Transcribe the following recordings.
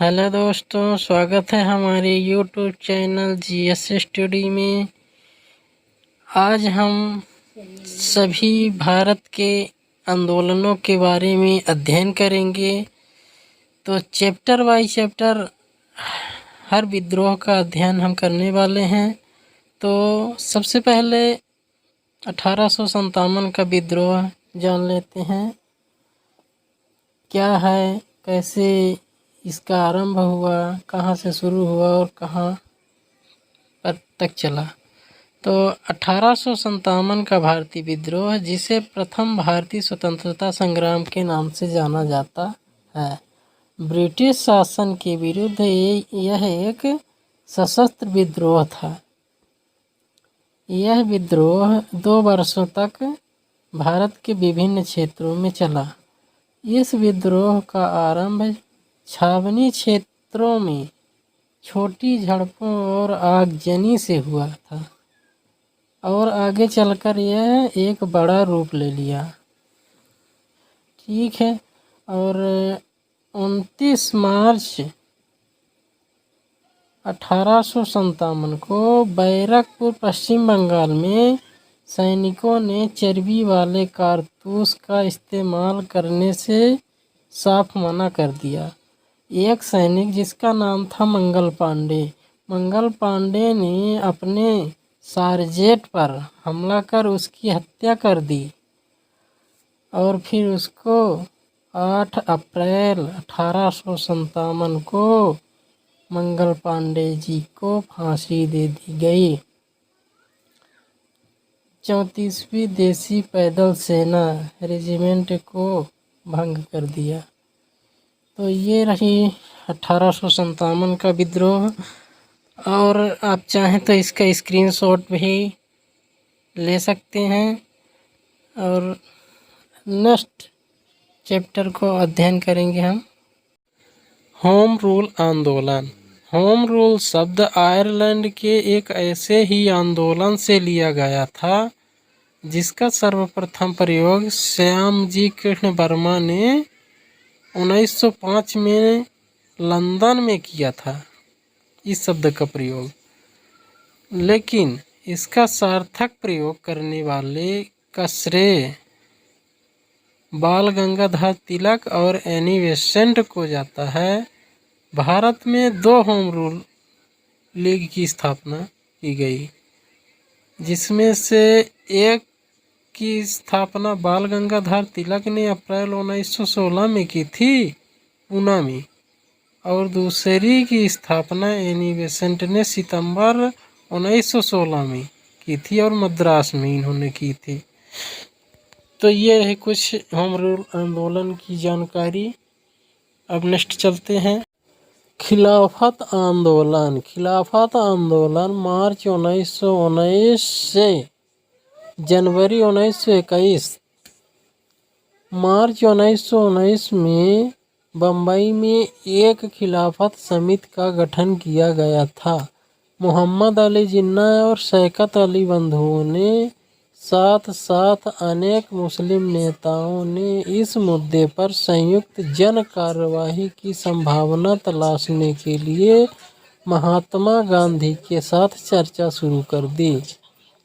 Hello दोस्तों, स्वागत है हमारे यूट्यूब चैनल जीएस स्टडी में। आज हम सभी भारत के आंदोलनों के बारे में अध्ययन करेंगे। तो चैप्टर बाय चैप्टर हर विद्रोह का अध्ययन हम करने वाले हैं। तो सबसे पहले 1857 का विद्रोह जान लेते हैं। क्या है, कैसे इसका आरंभ हुआ, कहाँ से शुरू हुआ और कहाँ पर तक चला। तो 1857 का भारतीय विद्रोह, जिसे प्रथम भारतीय स्वतंत्रता संग्राम के नाम से जाना जाता है, ब्रिटिश शासन के विरुद्ध यह एक सशस्त्र विद्रोह था। यह विद्रोह 2 वर्षों तक भारत के विभिन्न क्षेत्रों में चला। इस विद्रोह का आरंभ छावनी क्षेत्रों में छोटी झड़पों और आगजनी से हुआ था और आगे चलकर यह एक बड़ा रूप ले लिया। ठीक है। और 29 मार्च 1857 को बैरकपुर, पश्चिम बंगाल में सैनिकों ने चर्बी वाले कारतूस का इस्तेमाल करने से साफ मना कर दिया। एक सैनिक जिसका नाम था मंगल पांडे ने अपने सार्जेंट पर हमला कर उसकी हत्या कर दी और फिर उसको 8 अप्रैल 1857 को मंगल पांडे जी को फांसी दे दी गई। 34वीं देसी पैदल सेना रेजिमेंट को भंग कर दिया। तो ये रही 1857 का विद्रोह। और आप चाहें तो इसका स्क्रीनशॉट भी ले सकते हैं और नेक्स्ट चैप्टर को अध्ययन करेंगे हम। होम रूल आंदोलन। होम रूल शब्द आयरलैंड के एक ऐसे ही आंदोलन से लिया गया था जिसका सर्वप्रथम प्रयोग श्यामजी कृष्ण वर्मा ने 1905 में लंदन में किया था, इस शब्द का प्रयोग। लेकिन इसका सार्थक प्रयोग करने वाले का श्रेय बाल गंगाधर तिलक और एनी बेसेंट को जाता है। भारत में 2 होम रूल लीग की स्थापना की गई, जिसमें से एक की स्थापना बाल गंगाधर तिलक ने अप्रैल 1916 में की थी, पूना में, और दूसरी की स्थापना एनी बेसेंट ने सितंबर 1916 में की थी और मद्रास में इन्होंने की थी। तो ये है कुछ होम रूल आंदोलन की जानकारी। अब नेक्स्ट चलते हैं। खिलाफत आंदोलन। खिलाफत आंदोलन मार्च 1919 से जनवरी 1921। मार्च 1919 में बम्बई में एक खिलाफत समिति का गठन किया गया था। मोहम्मद अली जिन्ना और शौकत अली बंधुओं ने साथ साथ अनेक मुस्लिम नेताओं ने इस मुद्दे पर संयुक्त जन कार्यवाही की संभावना तलाशने के लिए महात्मा गांधी के साथ चर्चा शुरू कर दी।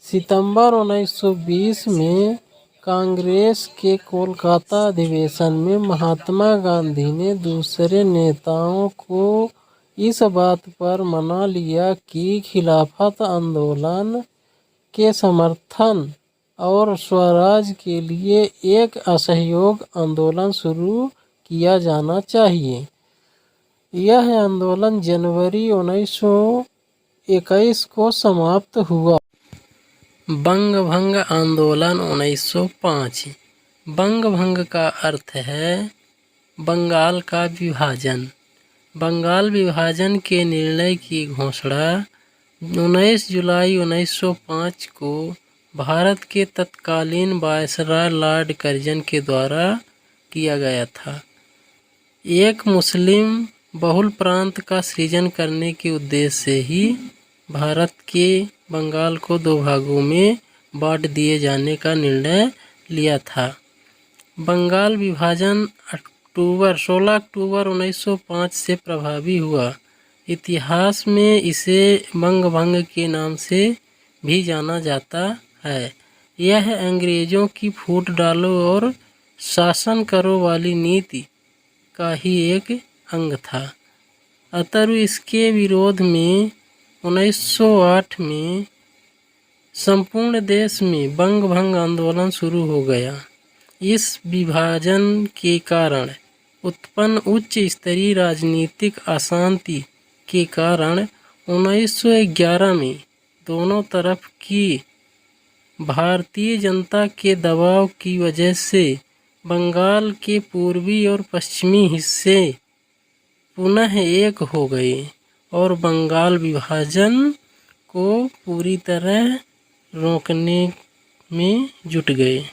सितंबर 1920 में कांग्रेस के कोलकाता अधिवेशन में महात्मा गांधी ने दूसरे नेताओं को इस बात पर मना लिया कि खिलाफत आंदोलन के समर्थन और स्वराज के लिए एक असहयोग आंदोलन शुरू किया जाना चाहिए। यह आंदोलन जनवरी 1921 को समाप्त हुआ। बंग भंग आंदोलन 1905। बंग भंग का अर्थ है बंगाल का विभाजन। बंगाल विभाजन के निर्णय की घोषणा 19 जुलाई 1905 को भारत के तत्कालीन वायसराय लॉर्ड कर्जन के द्वारा किया गया था। एक मुस्लिम बहुल प्रांत का सृजन करने के उद्देश्य से ही भारत के बंगाल को 2 भागों में बांट दिए जाने का निर्णय लिया था। बंगाल विभाजन 16 अक्टूबर 1905 से प्रभावी हुआ। इतिहास में इसे बंगभंग के नाम से भी जाना जाता है। यह अंग्रेजों की फूट डालो और शासन करो वाली नीति का ही एक अंग था। अतः इसके विरोध में 1908 में संपूर्ण देश में बंगभंग आंदोलन शुरू हो गया। इस विभाजन के कारण उत्पन्न उच्च स्तरीय राजनीतिक अशांति के कारण 1911 में दोनों तरफ की भारतीय जनता के दबाव की वजह से बंगाल के पूर्वी और पश्चिमी हिस्से पुनः एक हो गए और बंगाल विभाजन को पूरी तरह रोकने में जुट गए।